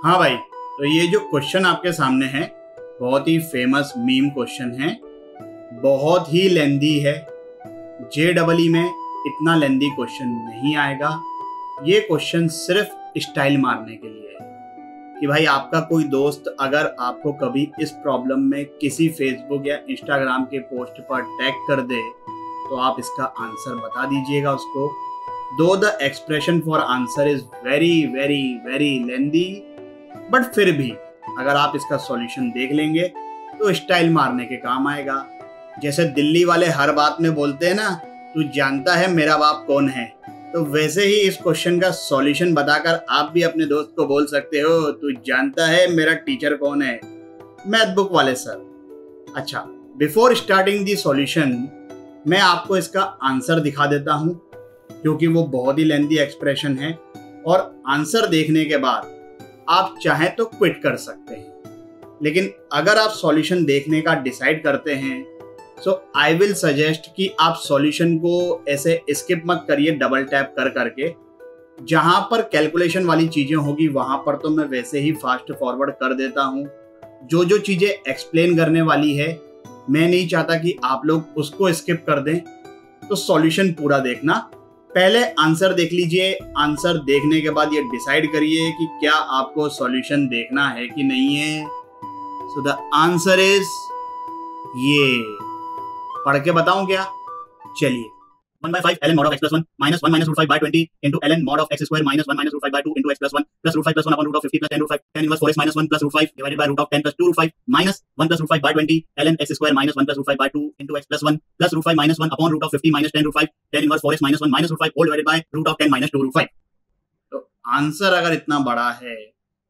हाँ भाई, तो ये जो क्वेश्चन आपके सामने है बहुत ही फेमस मीम क्वेश्चन है, बहुत ही लेंदी है। JEE में इतना लेंदी क्वेश्चन नहीं आएगा। ये क्वेश्चन सिर्फ स्टाइल मारने के लिए है कि भाई आपका कोई दोस्त अगर आपको कभी इस प्रॉब्लम में किसी फेसबुक या इंस्टाग्राम के पोस्ट पर टैग कर दे तो आप इसका आंसर बता दीजिएगा उसको। दो the expression for answer is very very very lengthy, but फिर भी अगर आप इसका सॉल्यूशन देख लेंगे तो स्टाइल मारने के काम आएगा। जैसे दिल्ली वाले हर बात में बोलते हैं ना, तू जानता है मेरा बाप कौन है, तो वैसे ही इस क्वेश्चन का सॉल्यूशन बताकर आप भी अपने दोस्त को बोल सकते हो, तू जानता है मेरा टीचर कौन है, मैथ बुक वाले सर। अच्छा, बिफोर स्टार्टिंग दी सॉल्यूशन मैं आपको इसका आंसर दिखा देता हूं, क्योंकि वो बहुत ही लेंथी एक्सप्रेशन है और आंसर देखने के बाद आप चाहें तो क्विट कर सकते हैं। लेकिन अगर आप सॉल्यूशन देखने का डिसाइड करते हैं सो आई विल सजेस्ट कि आप सॉल्यूशन को ऐसे स्किप मत करिए डबल टैप कर करके। जहां पर कैलकुलेशन वाली चीजें होगी वहां पर तो मैं वैसे ही फास्ट फॉरवर्ड कर देता हूं। जो जो चीजें एक्सप्लेन करने वाली है मैं नहीं चाहता कि आप लोग उसको स्किप कर दें, तो सॉल्यूशन पूरा देखना। पहले आंसर देख लीजिए, आंसर देखने के बाद ये डिसाइड करिए कि क्या आपको सॉल्यूशन देखना है कि नहीं है। सो द आंसर इज ये। पढ़ के बताऊं क्या? चलिए, 1/5 ln mod of x plus 1 minus 1 minus root 5 by 20 into ln mod of x square minus 1 minus root 5 by 2 into x plus 1 plus root 5 plus 1 upon root of 50 plus 10 root 5 10 inverse 4x minus 1 plus root 5 divided by root of 10 plus 2 root 5 minus 1 plus root 5 by 20 ln x square minus 1 plus root 5 by 2 into x plus 1 plus root 5 minus 1 upon root of 50 minus 10 root 5 10 inverse 4x minus 1 minus root 5 whole divided by root of 10 minus 2 root 5। तो answer अगर इतना बड़ा है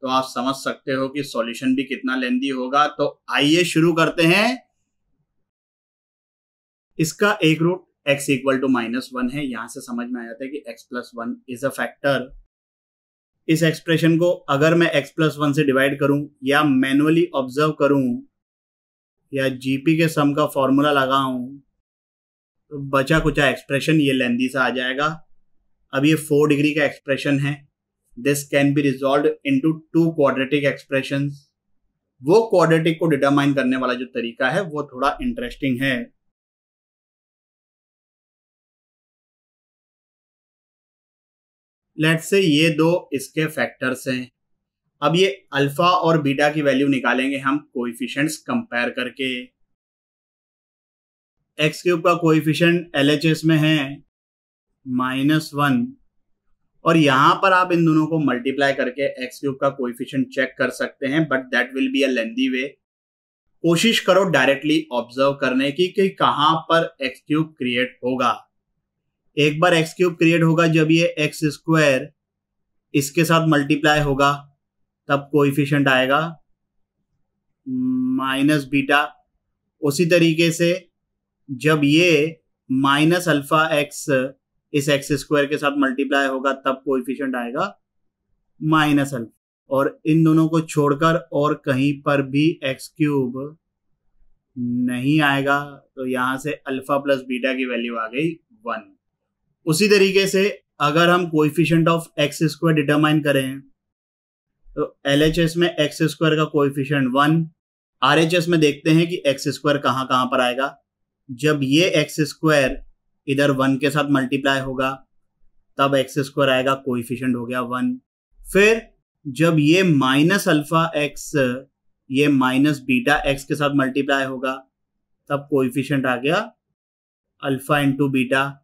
तो आप समझ सकते हो कि सॉल्यूशन भी कितना लेंदी होगा। तो आइए शुरू करते हैं। इसका एक रूट x इक्वल टू -1 है। यहां से समझ में आ जाता है कि x plus 1 is a factor. इस एक्सप्रेशन को अगर मैं x प्लस 1 से डिवाइड करूं या मैनुअली ऑब्जर्व करूं या जीपी के सम का फॉर्मूला लगाऊं तो बचा कुचा एक्सप्रेशन ये लेंदी सा आ जाएगा। अब ये 4 डिग्री का एक्सप्रेशन है। This can be resolve into 2 quadratic expressions. वो क्वाड्रेटिक को डिटरमाइन करने वाला जो तरीका है वो थोड़ा इंटरेस्टिंग है। लेट्स से ये दो इसके फैक्टर्स हैं। अब ये अल्फा और बीटा की वैल्यू निकालेंगे हम कोएफिशिएंट्स कंपेयर करके। एक्स क्यूब का कोएफिशिएंट LHS में है -1 और यहां पर आप इन दोनों को मल्टीप्लाई करके एक्स क्यूब का कोएफिशिएंट चेक कर सकते हैं, but that will be a lengthy way. कोशिश करो डायरेक्टली ऑब्जर्व करने की कि कहां पर एक्स क्यूब क्रिएट होगा। एक बार एक्स क्यूब क्रिएट होगा जब ये एक्स स्क्वायर इसके साथ मल्टीप्लाई होगा, तब कोएफिशिएंट आएगा माइनस बीटा। उसी तरीके से जब ये माइनस अल्फा एक्स इस एक्स स्क्वायर के साथ मल्टीप्लाई होगा तब कोएफिशिएंट आएगा माइनस अल्फा। और इन दोनों को छोड़कर और कहीं पर भी एक्स क्यूब नहीं आएगा, तो यहां से अल्फा प्लस बीटा की वैल्यू आ गई 1। उसी तरीके से अगर हम coefficient of x square determine करें तो LHS में एक्स स्क्वायर का कोएफिशिएंट 1, RHS में देखते हैं कि एक्स स्क्वायर कहां कहां पर आएगा। जब ये एक्स स्क्वायर इधर 1 के साथ मल्टीप्लाई होगा तब एक्स स्क्वायर आएगा, कोएफिशिएंट हो गया 1। फिर जब ये माइनस अल्फा एक्स ये माइनस बीटा एक्स के साथ मल्टीप्लाई होगा तब कोएफिशिएंट आ गया अल्फा इंटू बीटा।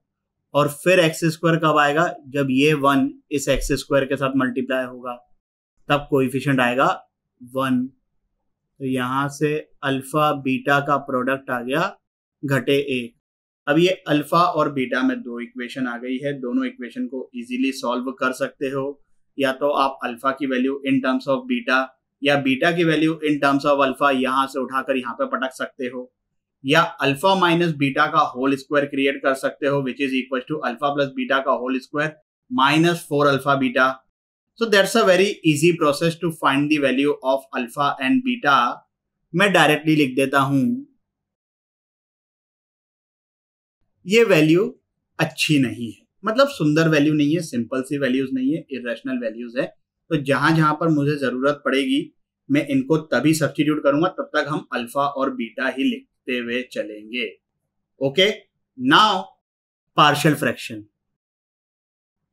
और फिर एक्स स्क्वायर कब आएगा? जब ये 1 इस एक्स स्क्वायर के साथ मल्टीप्लाई होगा तब कोएफिशिएंट आएगा 1। तो यहां से अल्फा बीटा का प्रोडक्ट आ गया -1। अब ये अल्फा और बीटा में 2 इक्वेशन आ गई है। दोनों इक्वेशन को इजीली सॉल्व कर सकते हो। या तो आप अल्फा की value in terms of beta या बीटा की value in terms of alpha यहां से उठाकर यहां पे पटक सकते हो, या अल्फा माइनस बीटा का होल स्क्वायर क्रिएट कर सकते हो which is equal to alpha plus beta का whole square minus 4 alpha beta. So that's a very easy process to find the value of alpha and beta. मैं directly लिख देता हूं, ये वैल्यू अच्छी नहीं है, मतलब सुंदर वैल्यू नहीं है, सिंपल सी वैल्यूज नहीं है, इरेशनल वैल्यूज है। तो जहां जहां पर मुझे जरूरत पड़ेगी मैं इनको तभी सब्स्टिट्यूट करूंगा, तब तक हम अल्फा और बीटा ही लिखते हुए चलेंगे। Okay, now partial fraction.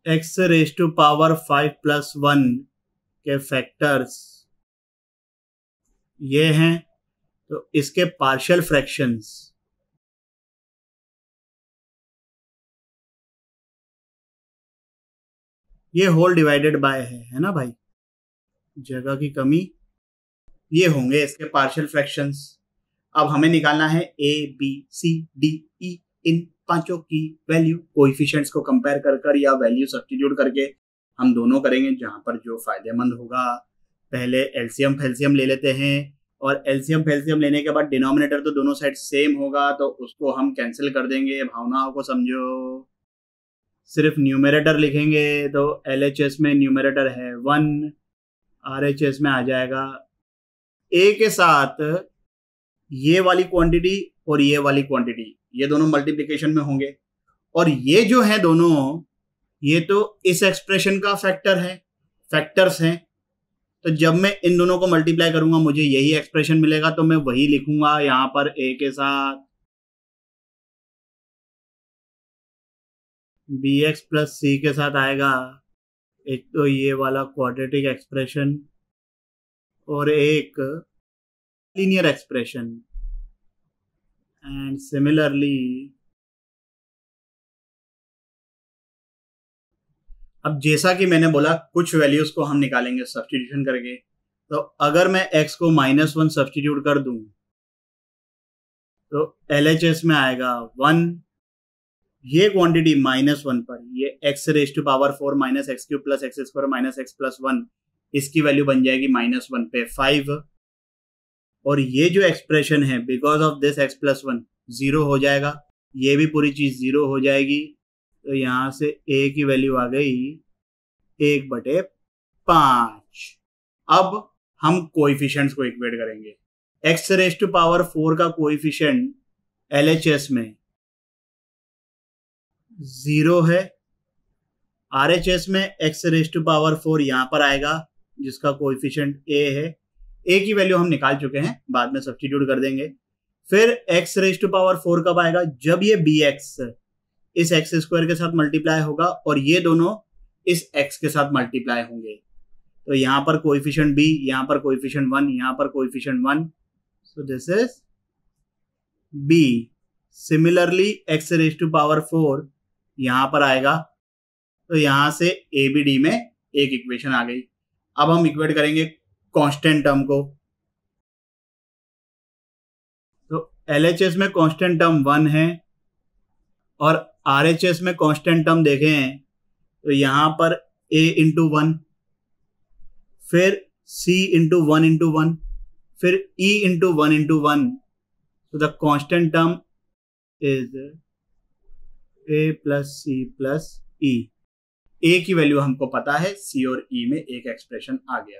X raise to power 5+1 के फैक्टर्स ये हैं, तो इसके पार्शियल फ्रैक्शंस ये होल डिवाइडेड बाय है ना भाई, जगह की कमी, ये होंगे इसके पार्शियल फ्रैक्शंस। अब हमें निकालना है ए बी सी डी ई इन पांचों की वैल्यू, कोएफिशिएंट्स को कंपेयर कर या वैल्यू सब्स्टिट्यूट करके हम दोनों करेंगे जहां पर जो फायदेमंद होगा। पहले एलसीएम फेल्सियम ले लेते हैं, और एलसीएम फेल्सियम लेने के बाद डिनोमिनेटर तो दोनों साइड सेम होगा, तो उसको हम कैंसिल कर देंगे। भावनाओं को समझो, सिर्फ न्यूमरेटर लिखेंगे तो एलएचएस में न्यूमरेटर है 1, आरएचएस में आ जाएगा ए के साथ ये वाली क्वांटिटी और ये वाली क्वांटिटी, ये दोनों मल्टीप्लिकेशन में होंगे, और ये जो है दोनों, ये तो इस एक्सप्रेशन का फैक्टर्स हैं। तो जब मैं इन दोनों को मल्टीप्लाई करूंगा मुझे यही एक्सप्रेशन मिलेगा, तो मैं वही लिखूंगा यहां पर ए के साथ bx प्लस सी के साथ आएगा एक तो ये वाला क्वाड्रेटिक एक्सप्रेशन और एक लीनियर एक्सप्रेशन। एंड सिमिलरली अब जैसा कि मैंने बोला कुछ वैल्यूज को हम निकालेंगे सब्स्टिट्यूशन करके। तो अगर मैं x को -1 सब्स्टिट्यूट कर दूं तो LHS में आएगा 1, ये क्वांटिटी -1 पर, ये x raise to power 4 minus X cube plus X square minus X plus 1, इसकी वैल्यू बन जाएगी -1 पे 5, और ये जो एक्सप्रेशन है because of this x plus 1 0 हो जाएगा, ये भी पूरी चीज 0 हो जाएगी। तो यहां से a की वैल्यू आ गई 1/5। अब हम कोएफिशिएंट्स को इक्वेट करेंगे। x रेज टू पावर 4 का कोएफिशिएंट LHS में 0 है, RHS में x रेज टू पावर 4 यहां पर आएगा जिसका कोएफिशिएंट a है। a की वैल्यू हम निकाल चुके हैं, बाद में सब्स्टिट्यूट कर देंगे। फिर x रेज टू पावर 4 कब आएगा, जब ये bx इस एक्स स्क्वायर के साथ मल्टीप्लाई होगा और ये दोनों इस x के साथ मल्टीप्लाई होंगे। तो यहां पर कोएफिशिएंट b, यहां पर कोएफिशिएंट 1, यहां पर coefficient 1, so this is b। Similarly x raise to power 4 यहां पर आएगा, तो यहां से a b d में एक इक्वेशन आ गई। अब हम इक्वेट करेंगे कांस्टेंट टर्म को। तो LHS में कांस्टेंट टर्म 1 है और RHS में कांस्टेंट टर्म देखें तो यहां पर a इंटू 1, फिर c इंटू 1 इंटू 1, फिर e इंटू 1 इंटू 1। तो the constant term is a plus c plus e। a की वैल्यू हमको पता है, c और e में एक एक्सप्रेशन आ गया।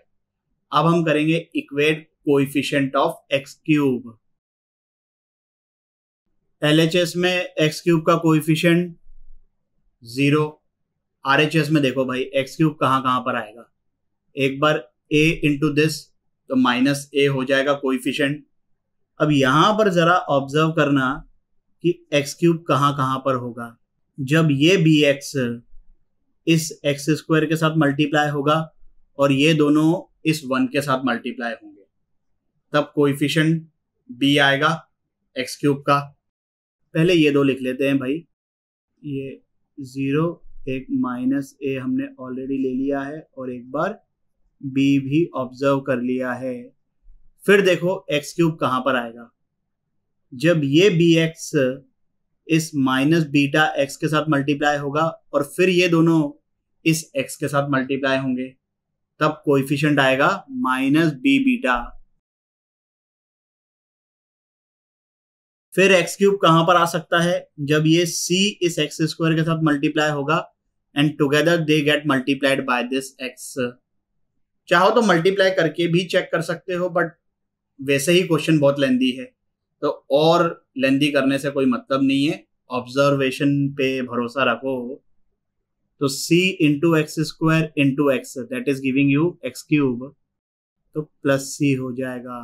अब हम करेंगे equate coefficient of x cube. LHS में x क्यूब का कोएफिशिएंट 0, RHS में देखो भाई x क्यूब कहां पर आएगा, एक बार a इंटू दिस तो -a हो जाएगा कोएफिशिएंट। अब यहां पर जरा ऑब्जर्व करना कि x क्यूब कहां पर होगा, जब ये bx इस x स्क्वायर के साथ मल्टीप्लाई होगा और ये दोनों इस 1 के साथ मल्टीप्लाई होंगे, तब कोएफिशिएंट b आएगा x क्यूब का। पहले ये दो लिख लेते हैं भाई, ये 0, एक -a हमने ऑलरेडी ले लिया है और एक बार b भी ऑब्जर्व कर लिया है। फिर देखो x क्यूब कहां पर आएगा, जब ये bx इस -बीटा x के साथ मल्टीप्लाई होगा और फिर ये दोनों इस x के साथ मल्टीप्लाई होंगे, तब कोएफिशिएंट आएगा -b बीटा। फिर x क्यूब कहां पर आ सकता है, जब ये c इस एक्स स्क्वायर के साथ मल्टीप्लाई होगा and together they get multiplied by this x। चाहो तो मल्टीप्लाई करके भी चेक कर सकते हो, बट वैसे ही क्वेश्चन बहुत लेंदी है, तो और लेंदी करने से कोई मतलब नहीं है। ऑब्जर्वेशन पे भरोसा रखो। तो c into x square into x that is giving you x cube, तो प्लस c हो जाएगा।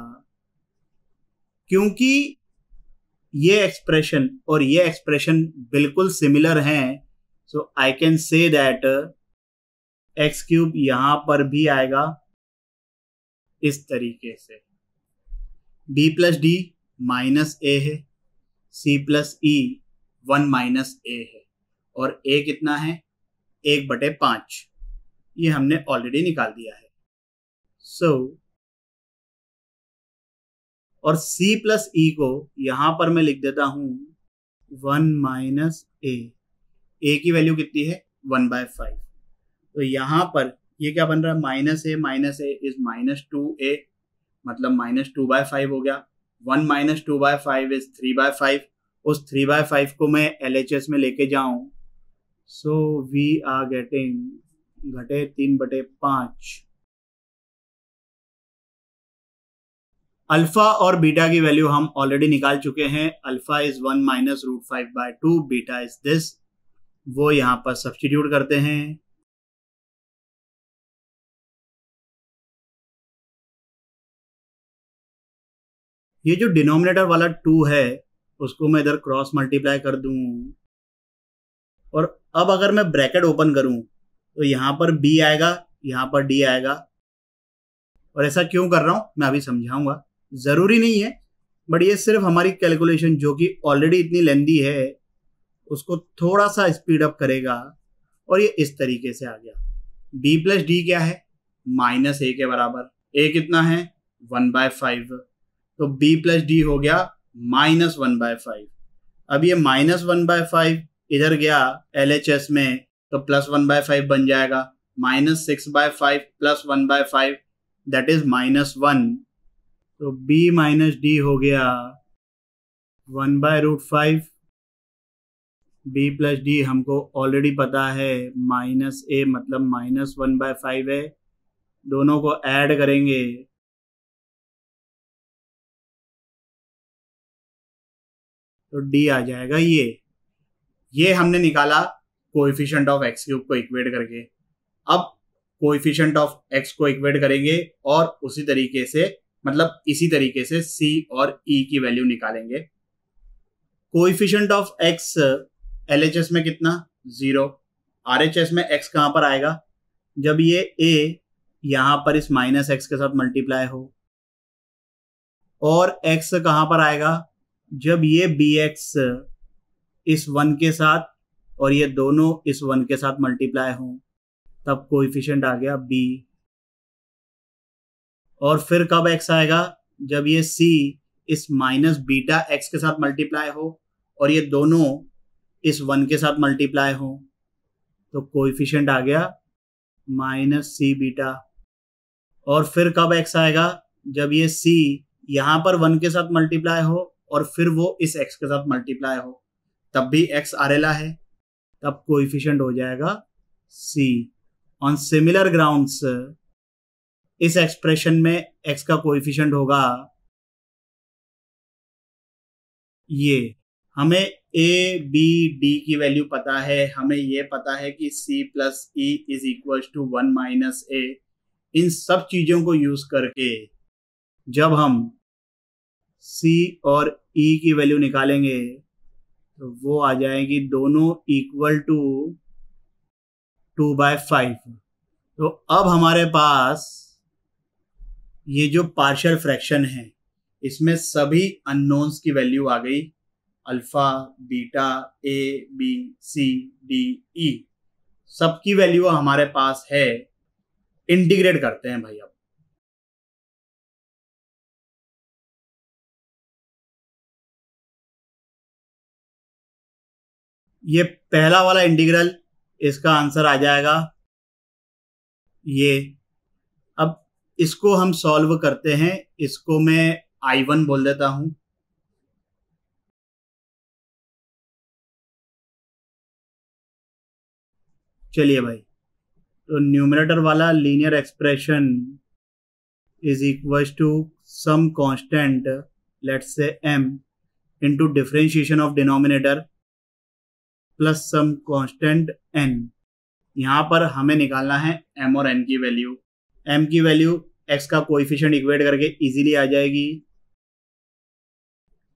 क्योंकि ये एक्सप्रेशन और ये एक्सप्रेशन बिल्कुल सिमिलर हैं, so I can say that x cube यहां पर भी आएगा इस तरीके से। b plus D minus A है, c plus E 1 minus A है, और a कितना है 1/5, ये हमने ऑलरेडी निकाल दिया है। सो और c प्लस ई को यहां पर मैं लिख देता हूं 1 माइनस ए की वैल्यू कितनी है 1/5, तो यहां पर ये क्या बन रहा है माइनस ए इज -2a, मतलब -2/5 हो गया। 1 - 2/5 इज 3/5, उस 3/5 को मैं LHS में लेके जाऊं, सो वी आर गेटिंग घटे 3/5। अल्फा और बीटा की वैल्यू हम ऑलरेडी निकाल चुके हैं। Alpha is 1 - √5/2, beta is this, वो यहां पर सब्स्टिट्यूट करते हैं। ये जो डिनोमिनेटर वाला 2 है उसको मैं इधर क्रॉस मल्टीप्लाई कर दूं, और अब अगर मैं ब्रैकेट ओपन करूं तो यहां पर b आएगा, यहां पर d आएगा। और ऐसा क्यों कर रहा हूं मैं अभी समझाऊंगा, जरूरी नहीं है, बट ये सिर्फ हमारी कैलकुलेशन जो कि ऑलरेडी इतनी लेंदी है उसको थोड़ा सा स्पीड अप करेगा। और ये इस तरीके से आ गया। b प्लस डी क्या है -a के बराबर, a कितना है 1/5, तो b प्लस डी हो गया -1/5। अब ये -1/5 इधर गया LHS में, तो +1/5 बन जाएगा, -6/5 + 1/5 दैट इज -1, तो b माइनस डी हो गया 1/√5। b प्लस डी हमको ऑलरेडी पता है -a मतलब -1/5 है, दोनों को ऐड करेंगे तो d आ जाएगा। ये हमने निकाला कोएफिशिएंट ऑफ एक्स क्यूब को इक्वेट करके। अब कोएफिशिएंट ऑफ एक्स को इक्वेट करेंगे और उसी तरीके से, मतलब इसी तरीके से c और e की वैल्यू निकालेंगे। कोएफिशिएंट ऑफ x LHS में कितना 0, RHS में x कहां पर आएगा जब ये a यहां पर इस -x के साथ मल्टीप्लाई हो, और x कहां पर आएगा जब ये bx इस 1 के साथ और ये दोनों इस 1 के साथ मल्टीप्लाई हो, तब कोएफिशिएंट आ गया b। और फिर कब x आएगा जब ये c इस -βx के साथ मल्टीप्लाई हो और ये दोनों इस 1 के साथ मल्टीप्लाई हो, तो कोएफिशिएंट आ गया -cβ। और फिर कब x आएगा जब ये c यहां पर 1 के साथ मल्टीप्लाई हो और फिर वो इस x के साथ मल्टीप्लाई हो, तब भी x आरेला है, तब कोएफिशिएंट हो जाएगा c। ऑन सिमिलर ग्राउंड्स इस एक्सप्रेशन में x का कोएफिशिएंट होगा ये। हमें a b d की वैल्यू पता है, हमें ये पता है कि c plus e is equal to 1 minus a। इन सब चीजों को यूज करके जब हम c और e की वैल्यू निकालेंगे तो वो आ जाएगी दोनों इक्वल टू 2/5। तो अब हमारे पास ये जो पार्शियल फ्रैक्शन है इसमें सभी अननोन्स की वैल्यू आ गई, alpha beta A B C D E सबकी वैल्यू हमारे पास है। इंटीग्रेट करते हैं भाई। अब ये पहला वाला इंटीग्रल, इसका आंसर आ जाएगा ये। अब इसको हम सॉल्व करते हैं, इसको मैं I1 बोल देता हूं। चलिए भाई, तो न्यूमरेटर वाला linear expression is equal to some constant let's say m into differentiation of denominator plus some constant n। यहाँ पर हमें निकालना है m और n की वैल्यू। m की वैल्यू x का कोएफिशिएंट इक्वेट करके इजीली आ जाएगी।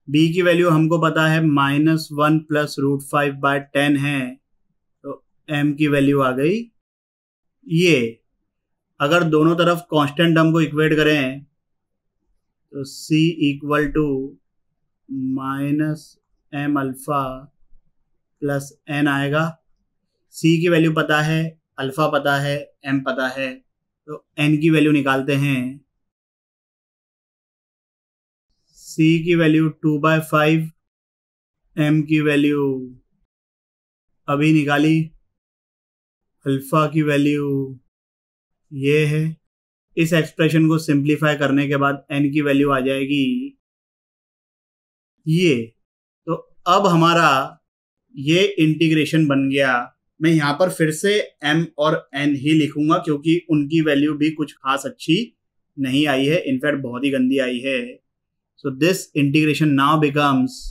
b की वैल्यू हमको पता है -1 + √5/10 है, तो m की वैल्यू आ गई ये। अगर दोनों तरफ कांस्टेंट टर्म को इक्वेट करें तो c = -m α + n आएगा। c की वैल्यू पता है, अल्फा पता है, m पता है, तो n की वैल्यू निकालते हैं। c की वैल्यू 2/5, m की वैल्यू अभी निकाली, अल्फा की वैल्यू ये है। इस एक्सप्रेशन को सिंप्लीफाई करने के बाद n की वैल्यू आ जाएगी ये। तो अब हमारा ये इंटीग्रेशन बन गया। मैं यहाँ पर फिर से m और n ही लिखूंगा क्योंकि उनकी वैल्यू भी कुछ खास अच्छी नहीं आई है, इनफैक्ट बहुत ही गंदी आई है। So this integration now becomes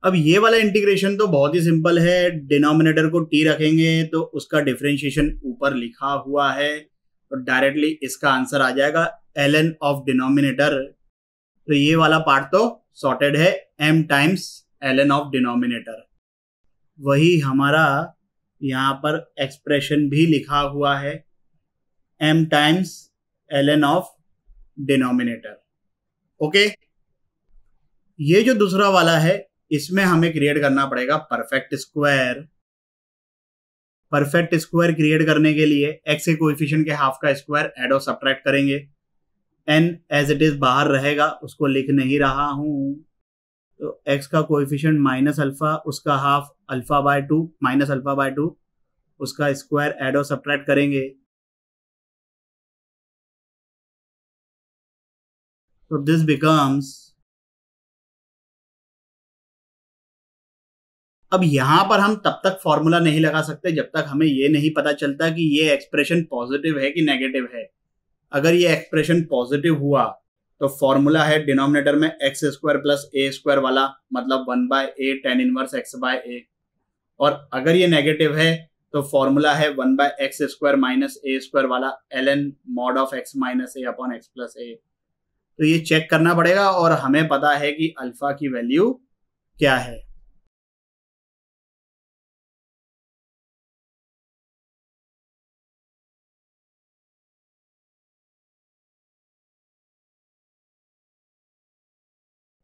अब ये वाला इंटीग्रेशन तो बहुत ही सिंपल है। डिनोमिनेटर को t रखेंगे तो उसका डिफरेंशिएशन ऊपर लिखा हुआ है, तो डायरेक्टली इसका आंसर आ जाएगा ln ऑफ डिनोमिनेटर। तो ये वाला पार्ट तो सॉर्टेड है, m times ln of denominator. वही हमारा यहाँ पर एक्सप्रेशन भी लिखा हुआ है, m times ln of denominator. Okay, ये जो दूसरा वाला है इसमें हमें क्रिएट करना पड़ेगा perfect square. Perfect square create करने के लिए x के कोएफिशिएंट के हाफ का स्क्वायर ऐड और सब्ट्रैक्ट करेंगे। n एज इट इज बाहर रहेगा, उसको लिख नहीं रहा हूं। तो x का कोएफिशिएंट -α, उसका हाफ α/2, -α/2, उसका स्क्वायर ऐड और सब्ट्रैक्ट करेंगे। तो दिस बिकम्स, अब यहां पर हम तब तक फॉर्मूला नहीं लगा सकते जब तक हमें ये नहीं पता चलता कि ये एक्सप्रेशन पॉजिटिव है कि नेगेटिव है। अगर ये एक्सप्रेशन पॉजिटिव हुआ तो फॉर्मूला है डिनोमिनेटर में x² + a² वाला, मतलब 1/a tan इनवर्स x/a। और अगर ये नेगेटिव है तो फॉर्मूला है 1/x² - a² वाला, ln mod of x - a x + a। तो ये चेक करना पड़ेगा और हमें पता है कि अल्फा की वैल्यू क्या है।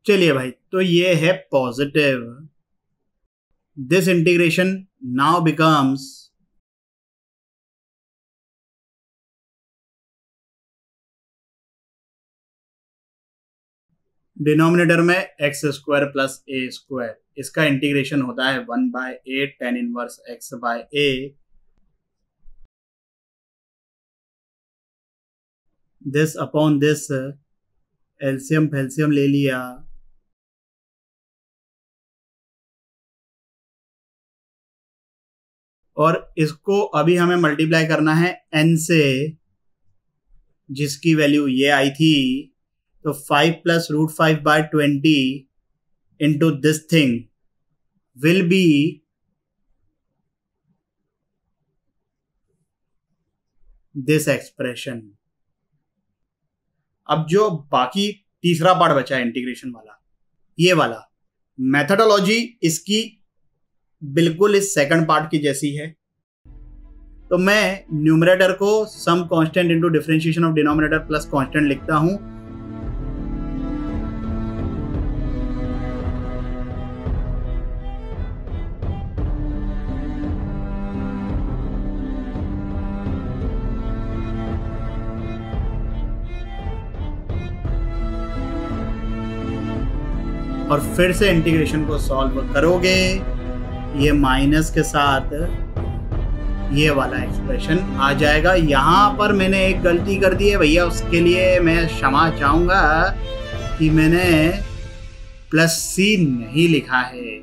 चलिए भाई, तो ये है positive. This integration now becomes denominator में x² + a², इसका इंटीग्रेशन होता है 1/a tan inverse x/a। This upon this, LCM फेल्सियम ले लिया, और इसको अभी हमें मल्टीप्लाई करना है n से, जिसकी वैल्यू ये आई थी। तो 5 + √5/20 into this thing will be this expression. अब जो बाकी तीसरा पार्ट बचा है इंटीग्रेशन वाला, ये वाला मेथडोलॉजी इसकी बिल्कुल इस सेकंड पार्ट की जैसी है। तो मैं न्यूमरेटर को some constant into differentiation of denominator plus constant लिखता हूं। और फिर से इंटीग्रेशन को सॉल्व करोगे, ये माइनस के साथ ये वाला एक्सप्रेशन आ जाएगा। यहाँ पर मैंने एक गलती कर दी है भैया, उसके लिए मैं क्षमा चाहूंगा कि मैंने +c नहीं लिखा है।